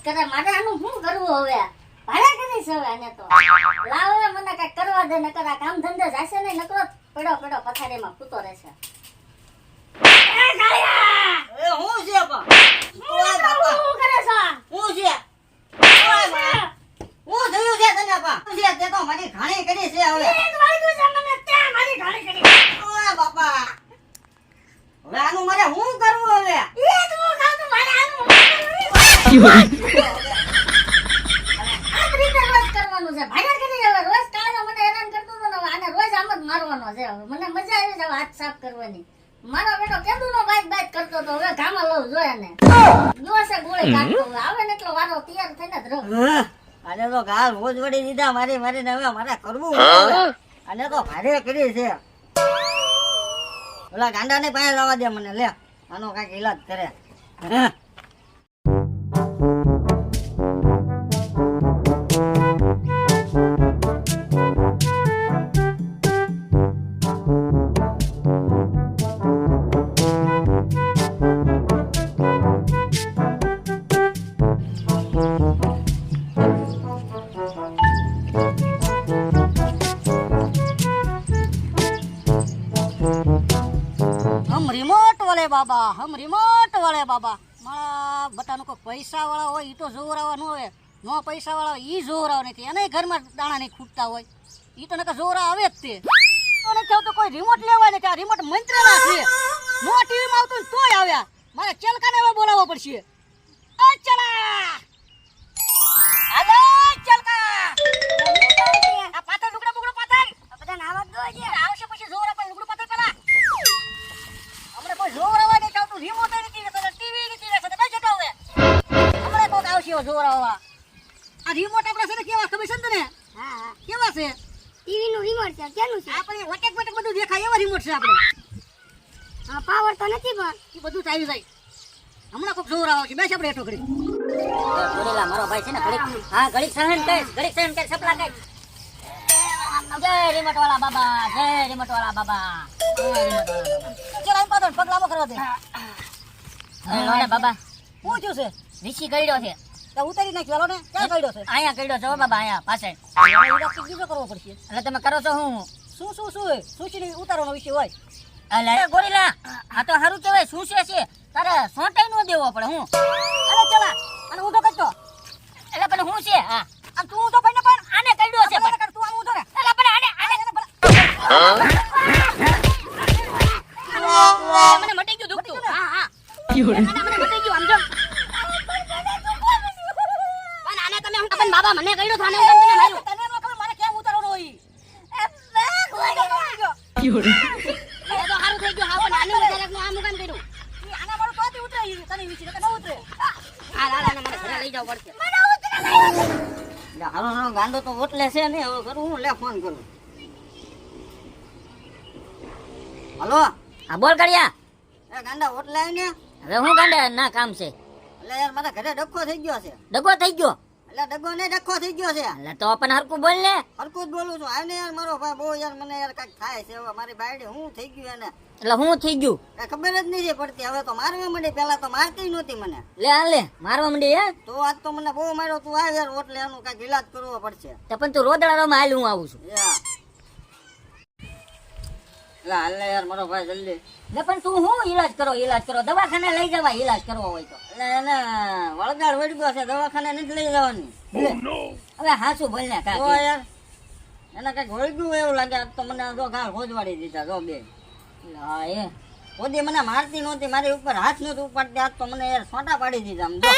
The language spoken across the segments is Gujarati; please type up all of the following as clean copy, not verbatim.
કરે મારે આનું શું કરવું હવે ભાડા કરીશ હવે આને તો લાવ હવે મને કઈ કરવા દે નકર આ કામ ધંધે જાશે ને નકરો પડો પથારીમાં સૂતો રહેશે એ કાળિયા એ હું છે બા ઓય બાપા શું કરે છો હું છે ઓય બા હું થયું છે તને બા હું છે તે તો મારી ઘાણી કરી છે હવે એ જ વાળ્યું છે મને ત્યાં મારી ઘાણી કરી ઓય બાપા હવે આનું મારે શું કરવું હવે એ જ હું ખાવ તો મારે આનું આ રીતે રોજ કરવાનું છે ભાડા કરી હવે રોજ કાળો મને હેરાન કરતો હતો ને હવે આને રોજ આમ જ મારવાનો છે હવે મને મજા આવી છે હાથ સાફ કરવાની મારો બેટો કેદુનો બાઈક કરતો તો હવે ગામમાં લઉં જોયા ને દિવસે ગોળી કાઢતો હવે આવે ને એટલો વારો તૈયાર થઈને જ રહું આને તો ગાલ રોજ વળી દીધા મારી ને હવે મારે કરવું આને તો ભારે કરી છે ઓલા ગાંડાને પાસે લાવવા દે મને લે આનો કાંઈક ઈલાજ કરે हम रिमोट वाले बाबा मारा बतानो को पैसा वाला હોય ઈ તો જોરાવા ન હોય નો પૈસા વાળા ઈ જોરાવ નથી એને ઘરમાં દાણા નહીં ખૂટતા હોય ઈ તો નકા જોરા આવે જ તે અને કેવ તો કોઈ રિમોટ લેવાય ને કે આ રિમોટ મંત્રના છે નો ટીવી માં આવતું તોય આવ્યા મારે ચલકાને હવે બોલાવવો પડશે આ ચલા હાલો ચલકા આ પાતળ લુગડા બુગડા પાતળ બધા નાવા દો છે આવશે પછી જોરા પર લુગડું પાતળ પેલા हमने कोई जोर आवा नहीं चाहતું रिमोट नहीं रहता टीवी नहीं रहता બે જતો હવે हमने કોક આવશે જોર આવા આ રિમોટ આપડા છે ને કેવા ખબર છે ને તને હા કેવા છે ટીવી નું રિમોટ છે કેનું છે આપણે વટેક વટેક બધું દેખાય એવા રિમોટ છે આપણે હા પાવર તો નથી પણ એ બધું ચાલી જાય હમણાં કોક જોર આવો છે બેસ આપણે હેઠો કરી બોલેલા મારો ભાઈ છે ને ઘડીક હા ઘડીક સહન કર સપલા કર જય રિમોટ વાળા બાબા જય રિમોટ વાળા બાબા ચલા પાછળ પગલામો કરવા દે હેલો ને બાબા પૂછ્યું છે ઋષિ કઈડો છે તો ઉતારી નાખ્યો ને ક્યાં કઈડો છે અહીંયા કઈડો છે બાબા અહીંયા પાછળ ઈરાકી બીજો કરવો પડશે એટલે તમે કરો છો હું શું સુશી ઉતારવાનો વિષય હોય અલે ગોરીલા આ તો હારું કહેવાય સુશે છે તારે સોટાઈ નો દેવો પડે હું અરે ચલા અને ઊંધો કરતો એટલે પણ હું છે હા આમ તું ઊંધો પડીને પણ આને કઈડો છે પણ તું આમ ઊંધો રે એટલે પણ આને મને મટી ગયું દુખતું હા મને મટી ગયું સમજો પણ આને તમે હું પણ બાબા મને કઈડો થાને હું તમને માર્યો તને નો ખબર મારે કેમ ઉતારવાનો હોય એ તો હારું થઈ ગયું હા પણ આને ઉતારક નો આ મુકામ કર્યું આના મારું તોથી ઉતરાઈ તને વિચાર કે ન ઉતરે આ મને ઘરે લઈ જાવ પડશે મને ઉતરે લે હારો ગાંડો તો ઓટલે છે ને હવે કરું હું લે ફોન કરું હાલો હા બોલ કરિયા એ ગાંડા ઓટલે આવી ને હવે હું ગાંડા ના કામ છે એટલે યાર મારા ઘરે ડખો થઈ ગયો છે ડગો થઈ ગયો એટલે ડગો ને ડખો થઈ ગયો છે એટલે તો પણ હરકું બોલ ને હરકું જ બોલું છું આને યાર મારો ભાઈ બહુ યાર મને યાર કાંઈક થાય છે હવે મારી બાયડી હું થઈ ગયું એને એટલે હું થઈ ગયું કઈ ખબર જ નહીં પડતી હવે તો મારવા માંડી પેલા તો મારતી નહોતી મને લે મારવા માંડી હે તો આજ તો મને બહુ માર્યો તું આવ યાર ઓટલે એનું કાંઈક ઈલાજ કરવો પડશે તો પણ તું રોદડામાં હાલ હું આવું છું હાલ યાર મારો ભાઈ જલ્દી લે પણ તું હું ઈલાજ કરો દવાખાને લઈ જવા ઈલાજ કરવો હોય તો એટલે એને વળગાડ વળગ્યો છે દવાખાને નથી લઈ જવાની હવે હાસુ બોલ ને કાકા યાર એને કઈક વળગ્યું એવું લાગે તો મને જો ગાળ ખોજવાડી દીધા જો બે હા એ ઓદી મને મારતી નહોતી મારી ઉપર હાથ નહોતું ઉપાડતી આજ તો મને યાર સોટા પાડી દીધા આમ જો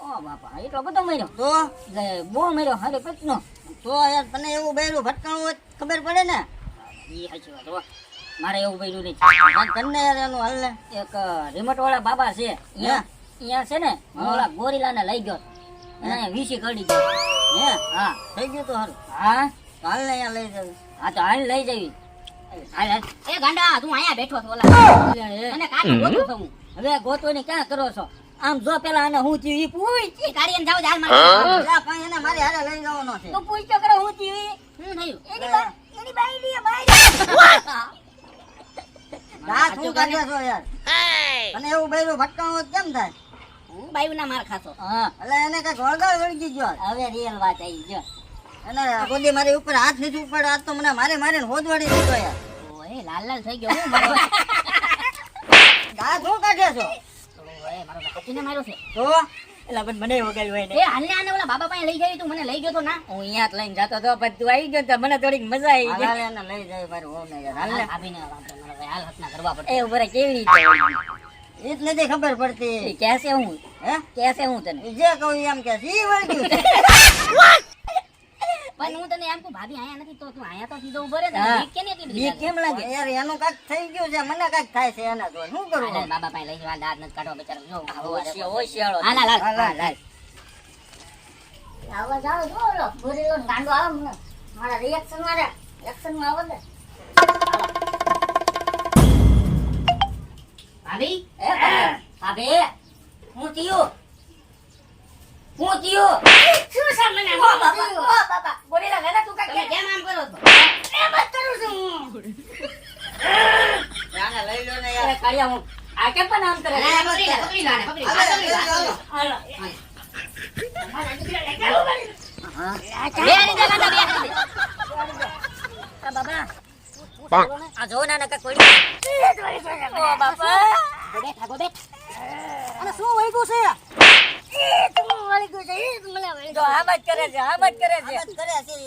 ઓ બાપા એટલો બધો મર્યો તો બહુ મર્યો હારે પતનો તો યાર તને એવું બેરું ભટકાણું હોય ખબર પડે ને એ સાચી વાત હો મારે એવું બેરું નહીં તને યાર એનું હાલ ને એક રિમોટ વાળા બાબા છે અહીંયા છે ને ઓલા ગોરીલાને લઈ ગયો એને વીસી કાઢી ગયો હે હા થઈ ગયું તો સારું હા હાલ ને અહીંયા લઈ જવી હા તો હાલ લઈ જવી એ ગાંડા તું અહીંયા બેઠો છો ઓલા અને કાઢી ગોતું છું હવે ગોતોને ક્યાં કરો છો આમ જો પેલા આને હું થયું ઈ પૂછ ઈ ગાડીને જાવ હાલ મારે પણ એને મારી હારે લઈ જવાનો છે તું પૂછ તો કરો હું થયું હું થયું એની બાઈ રાત હું કાઢ્યો છો યાર અને એવું બૈરું ભટકાણું કેમ થાય હું બાયુના માર ખાતો હા એટલે એને કઈ ગોળગાળ વળગી ગયો હવે રિયલ વાત આવી ગયો અને ગોદી મારી ઉપર હાથ નથી ઉપર આજ તો મને મારે મારીને હોદવાડી દીધો યાર ઓય લાલ લાલ થઈ ગયો હું મારો દાંત હું કાઢે છો ઓય મારો કાચીને માર્યો છે તો એલા પણ મને વગાડ્યો હોય ને એ હાલને આને ઓલા બાબા પાસે લઈ જાય તું મને લઈ ગયો તો ના હું અહીંયા જ લઈને જતો તો પણ તું આવી ગયો તો મને થોડીક મજા આવી ગઈ હાલ એને લઈ જાય મારું હોવ ને યાર હાલ ભાભીને મારો હાલ હાથના કરવા પડે એ ઉપર કેવી રીતે એ જ નથી ખબર પડતી કેસે હું હે કેસે હું તને જે કહું એમ કે સી વળગ્યું પણ હું તને એમ કહું ભાભી આયા નથી તો તું આયા તો સીધો ઉભો રહે તને બીક કેમ એટલી બીક કેમ લાગે યાર એનું કાક થઈ ગયું છે મને કાક થાય છે એના તો શું કરું બાબા પાસે લઈ જવા દાંત નથી કાઢવા બચારો જો હોશિયાળો હાલ હાલ હાલ હાલ આવાજ આવે જો ઓલો ગોરીલો ને ગાંડો આવે મને મારા રિએક્શન માં આવે ને ભાભી એ ભાભી હું થયું શું છે મને ઓ બાબા ગોરીલા વેલા તું તમે કેમ આમ કરો છો એમ જ કરું છું હું આને લઈ લો ને યાર કાળિયા હું આ કેમ પણ આમ કરે પકડી લો હાલો મારા દીકરા લઈ ગયો હા બે ની જગા બે બાબા આ જો ના નકા કોઈ ઓ બાપા બેઠા બેઠ અને શું વઈ ગયું છે જો આમ જ કરે છે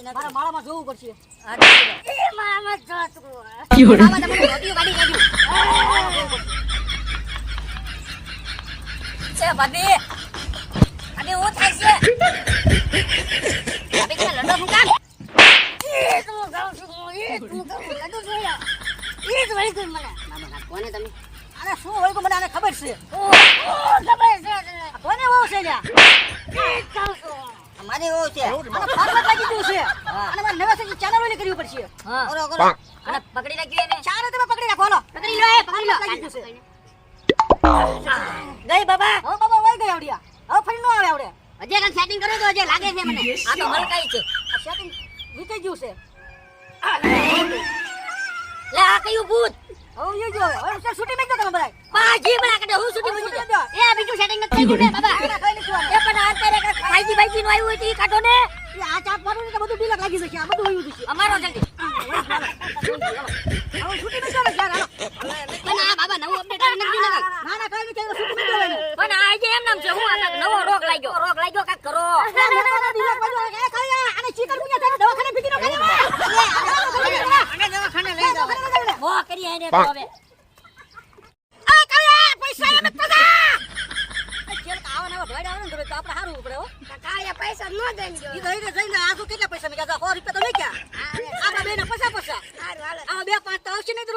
મારા માળામાં જોવું પડશે મારામાં તમને મોટી વાડી કાઢ્યું છે ભાભી અબે હું થાય છે ભાભી કે લડો હું કામ તું ગાવ છું તું લડો જોયા એ જ વળી ગઈ મને મામા કોને તમે અરે શું હોય મને આને ખબર છે ઓ ખબર છે કોને વો છે લ્યા અમારી વો છે અને ફાટવા લાગી ગયું છે અને મારે નવા થી ચેનલ ઓલી કરવી પડશે હા કરો અને પકડી રાખ્યો એને ચારે તમે પકડી રાખો લો પકડી લો લાગી ગયું છે ગઈ બાબા હો બાબા વઈ ગઈ આવડિયા હવે ફરી નો આવે આવડે હજે કઈ સેટિંગ કરો તો હજે લાગે છે મને આ તો હલકાઈ છે આ સેટિંગ વીતી ગયું છે લે આ કયું ભૂત હવે યો જો હવે શૂટિંગ મેં તમે બરાય બાજી બના કે હું શૂટિંગ મેં એ બીજું સેટિંગ નથી થઈ ગયું બાબા એ પણ આ કરે ભાઈજી ભાઈજી નું આવ્યું હતી કાઢો ને એ આ ચાપ મારું તો બધું ડીલક લાગી જશે આ બધું હોયું છે અમારો જલ્દી હવે શૂટિંગ મેં કરો યાર પણ આ બાબા નવું અપડેટ આવી નથી લગા ના ના કઈ કે શૂટિંગ મેં કરો પણ આ જે એમ નામ છે હું આ નવો રોગ લાગ્યો કાક કરો ડીલક બાજુ એ કયા અને ચીકર મુયા થાય દવાખાને ભીગી નો ખાલી અને દવાખાને લઈ જાવ બો કરી આને તો હવે આ કયા પૈસા એમ પસા ચેલ કાવા ના ભેડ આવે ને તો આપણે હારું પડે હો કાયા પૈસા નો દેંજો ઈ તો જઈને આ તો કેટલા પૈસા મે કહેતા 100 રૂપિયા તો લઈ ગયા આપડા બેના પૈસા હારું હાલો આ બે પાંચ તો આવશે ને તો